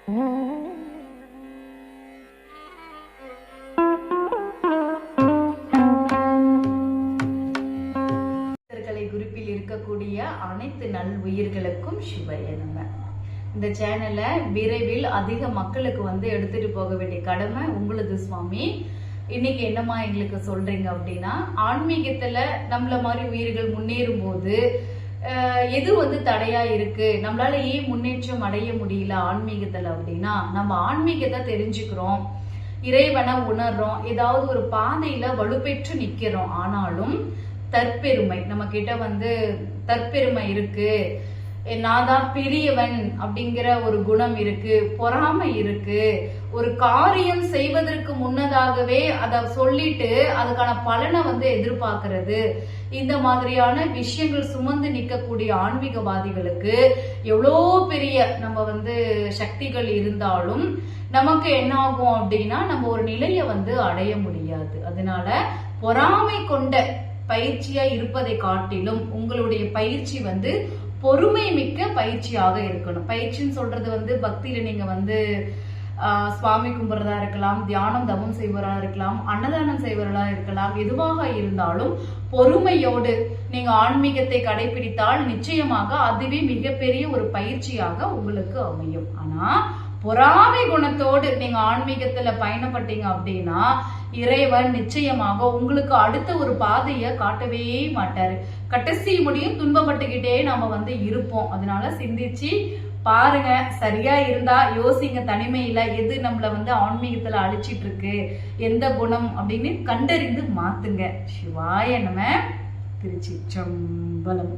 குறிப்பில் இருக்கக்கூடிய அனைத்து நல் உயிர்களுக்கும் சிவய நம. இந்த சேனலை விரைவில் அதிக மக்களுக்கு எடுத்துட்டு போக வேண்டிய கடமை உங்களது சுவாமி. இன்னைக்கு என்னமா எங்களுக்கு சொல்றீங்க அப்படின்னா, ஆன்மீகத்துல நம்மள மாதிரி உயிர்கள் முன்னேறும் போது எது தடையா இருக்கு, நம்மளால ஏன் முன்னேற்றம் அடைய முடியல ஆன்மீகத்துல அப்படின்னா, நம்ம ஆன்மீகத்தை தெரிஞ்சுக்கிறோம், இறைவனை உணர்றோம், ஏதாவது ஒரு பாதையில வலுப்பெற்று நிக்கிறோம். ஆனாலும் தற்பெருமை நம்ம கிட்ட தற்பெருமை இருக்கு, நான் தான் பெரியவன் அப்படிங்கிற ஒரு குணம் இருக்கு, பொறாமை இருக்கு, ஒரு காரியம் செய்வதற்கு முன்னதாகவே அதை சொல்லிட்டு அதுக்கான பலனை எதிர்பார்க்கிறது, இந்த மாதிரியான விஷயங்கள் சுமந்து நிற்கக்கூடிய ஆன்மீகவாதிகளுக்கு எவ்வளோ பெரிய நம்ம சக்திகள் இருந்தாலும் நமக்கு என்ன ஆகும் அப்படின்னா, நம்ம ஒரு நிலையை அடைய முடியாது. அதனால பொறாமை கொண்ட பயிற்சியா இருப்பதை காட்டிலும் உங்களுடைய பயிற்சி பொறுமை மிக்க பயிற்சியாக இருக்கணும். பயிற்சின்னு சொல்றது பக்தியில நீங்க சுவாமி கும்பிடுறதா இருக்கலாம், தியானம் தவம் செய்வதா இருக்கலாம், அன்னதானம் செய்வதா இருக்கலாம், எதுவாக இருந்தாலும் பொறுமையோடு நீங்க ஆன்மீகத்தை கடைபிடித்தால் நிச்சயமாக அதுவே மிகப்பெரிய ஒரு பயிற்சியாக உங்களுக்கு அமையும். ஆனா பொறாமை குணத்தோடு நீங்க ஆன்மீகத்துல பயணப்பட்டீங்க அப்படின்னா இறைவன் நிச்சயமாக உங்களுக்கு அடுத்த ஒரு பாதையை காட்டவே மாட்டாரு. கடைசி முடியும் துன்பப்பட்டுக்கிட்டே நாம இருப்போம். அதனால சிந்திச்சு பாருங்க, சரியா இருந்தா யோசிங்க, தனிமையில எது நம்மள ஆன்மீகத்துல அழிச்சிட்டு இருக்கு, எந்த குணம் அப்படின்னு கண்டறிந்து மாத்துங்க. சிவாய நம. திருச்சிற்றம்பலம்.